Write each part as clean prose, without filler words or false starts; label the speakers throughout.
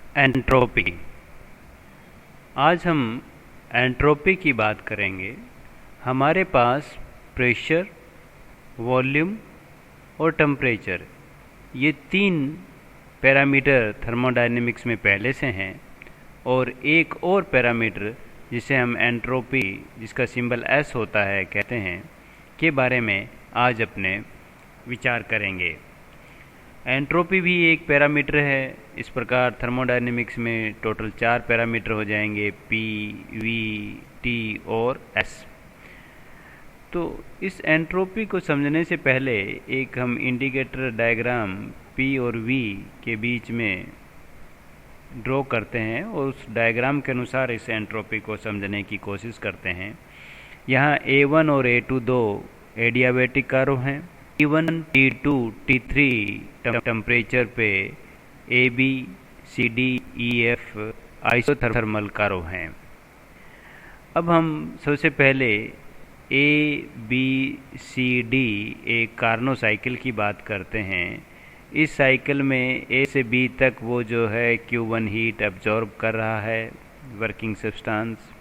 Speaker 1: Entropy. आज हम entropy की बात करेंगे। हमारे पास प्रेशर, वॉल्यूम और टेम्परेचर, ये तीन पैरामीटर थर्मोडायनेमिक्स में पहले से हैं, और एक और पैरामीटर जिसे हम एंट्रोपी, जिसका सिंबल एस होता है, कहते हैं, के बारे में आज अपने विचार करेंगे। एंट्रोपी भी एक पैरामीटर है। इस प्रकार थर्मोडायनेमिक्स में टोटल 4 पैरामीटर हो जाएंगे, पी, वी, टी और एस। तो इस एंट्रोपी को समझने से पहले एक हम इंडिकेटर डायग्राम पी और वी के बीच में ड्रॉ करते हैं और उस डायग्राम के अनुसार इस एंट्रोपी को समझने की कोशिश करते हैं। यहाँ A1 और A2 दो एडियाबैटिक आरोह हैं। T1, T2, T3 टेम्परेचर पे AB, CD, EF आइसोथर्मल कारो हैं। अब हम सबसे पहले ABCD एक कार्नो साइकिल की बात करते हैं। इस साइकिल में A से B तक वो जो है Q1 हीट एब्जॉर्ब कर रहा है, वर्किंग सब्सटेंस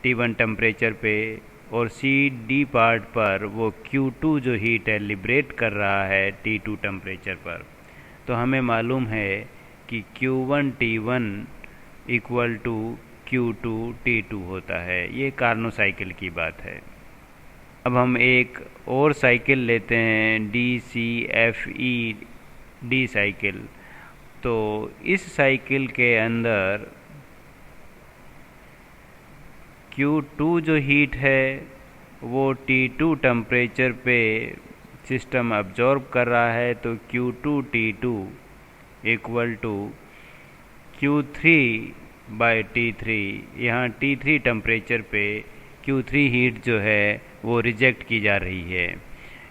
Speaker 1: T1 टेम्परेचर पे, और CD पार्ट पर वो Q2 जो हीट है लिबरेट कर रहा है T2 टेम्परेचर पर। तो हमें मालूम है कि Q1 T1 equal to Q2 T2 होता है। ये कार्नो साइकिल की बात है। अब हम एक और साइकिल लेते हैं, DCFE साइकिल। तो इस साइकिल के अंदर Q2 जो हीट है वो T2 टेम्परेचर पे सिस्टम अब्जॉर्ब कर रहा है, तो Q2 T2 equal to Q3 bye T3। यहाँ T3 टेम्परेचर पे Q3 हीट जो है वो रिजेक्ट की जा रही है।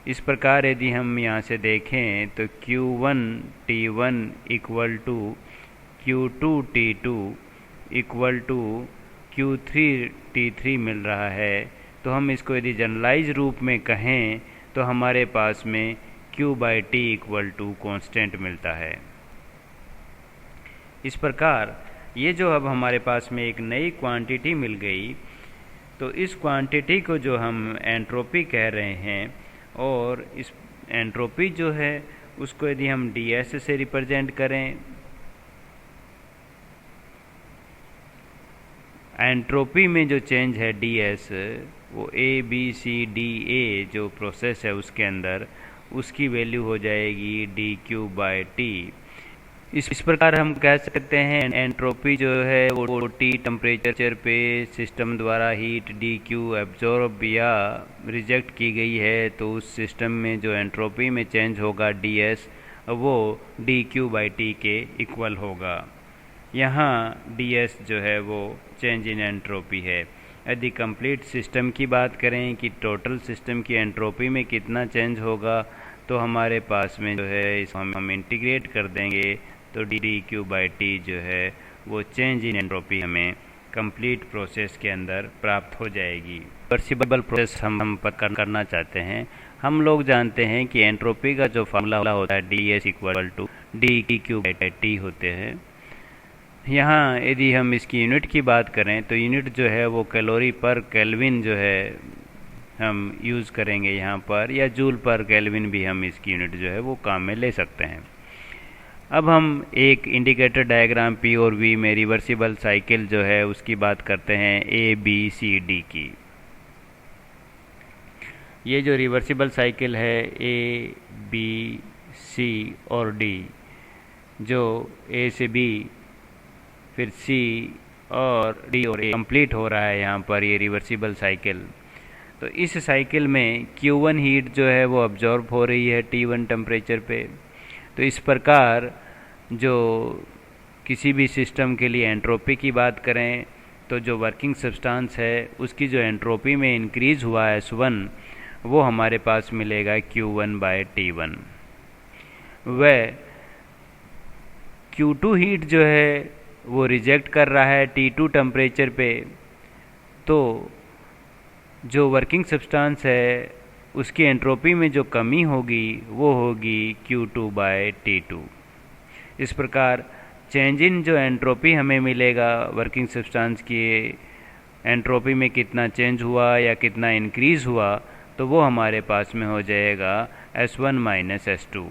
Speaker 1: इस प्रकार यदि हम यहाँ से देखें तो Q1 T1 equal to Q2 T2 equal to Q3 T3 मिल रहा है। तो हम इसको यदि जनरलाइज रूप में कहें तो हमारे पास में Q by T equal to constant मिलता है। इस प्रकार ये जो अब हमारे पास में एक नई क्वांटिटी मिल गई, तो इस क्वांटिटी को जो हम एंट्रोपी कह रहे हैं, और इस एंट्रोपी जो है उसको यदि हम ds से रिप्रेजेंट करें, एंट्रोपी में जो चेंज है ds, वो ABCDA जो प्रोसेस है उसके अंदर, उसकी वैल्यू हो जाएगी dQ बाय T। इस प्रकार हम कह सकते हैं एंट्रोपी जो है वो T टेम्परेचर पे सिस्टम द्वारा हीट dQ एब्जॉर्ब या रिजेक्ट की गई है, तो उस सिस्टम में जो एंट्रोपी में चेंज होगा ds, वो dQ बाई T के इक्वल होगा। यहाँ ds जो है वो चेंज इन एंट्रोपी है। यदि कंप्लीट सिस्टम की बात करें कि टोटल सिस्टम की एंट्रोपी में कितना चेंज होगा, तो हमारे पास में जो है इसको हम इंटीग्रेट कर देंगे, तो dQ बाई T जो है वो चेंज इन एंट्रोपी हमें कंप्लीट प्रोसेस के अंदर प्राप्त हो जाएगी। रिवर्सिबल प्रोसेस हम करना चाहते हैं। हम लोग जानते हैं कि एंट्रोपी का जो फार्मूला होता है ds equal to dQ by T होते हैं। यहाँ यदि हम इसकी यूनिट की बात करें तो यूनिट जो है वो कैलोरी पर केल्विन जो है हम यूज़ करेंगे यहाँ पर, या जूल पर केल्विन भी हम इसकी यूनिट जो है वो काम में ले सकते हैं। अब हम एक इंडिकेटर डायग्राम P और V में रिवर्सिबल साइकिल जो है उसकी बात करते हैं ABCD की। ये जो रिवर्सिबल साइकिल है A, B, C और D, जो A से B फिर C और D और A कंप्लीट हो रहा है यहाँ पर ये रिवर्सिबल साइकिल। तो इस साइकिल में Q1 हीट जो है वो अब्जॉर्ब हो रही है T1 टेम्परेचर पे। तो इस प्रकार जो किसी भी सिस्टम के लिए एंट्रोपी की बात करें, तो जो वर्किंग सब्सटेंस है उसकी जो एंट्रोपी में इंक्रीज़ हुआ है S1, वो हमारे पास मिलेगा Q1 बाय T1। वह Q2 हीट जो है वो रिजेक्ट कर रहा है T2 टेम्परेचर पे, तो जो वर्किंग सब्सटेंस है उसकी एंट्रोपी में जो कमी होगी वो होगी Q2 बाय T2। इस प्रकार चेंज इन जो एंट्रोपी हमें मिलेगा वर्किंग सब्सटेंस की एंट्रोपी में कितना चेंज हुआ या कितना इंक्रीज हुआ, तो वो हमारे पास में हो जाएगा S1 माइनस S2।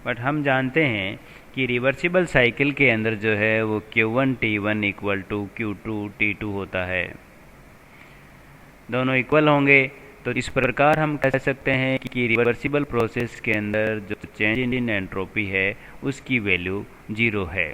Speaker 1: बट हम जानते हैं कि रिवर्सिबल साइकिल के अंदर जो है वो Q1 T1 equal to Q2 T2 होता है, दोनों इक्वल होंगे। तो इस प्रकार हम कह सकते हैं कि रिवर्सिबल प्रोसेस के अंदर जो चेंज इन एंट्रोपी है उसकी वैल्यू 0 है।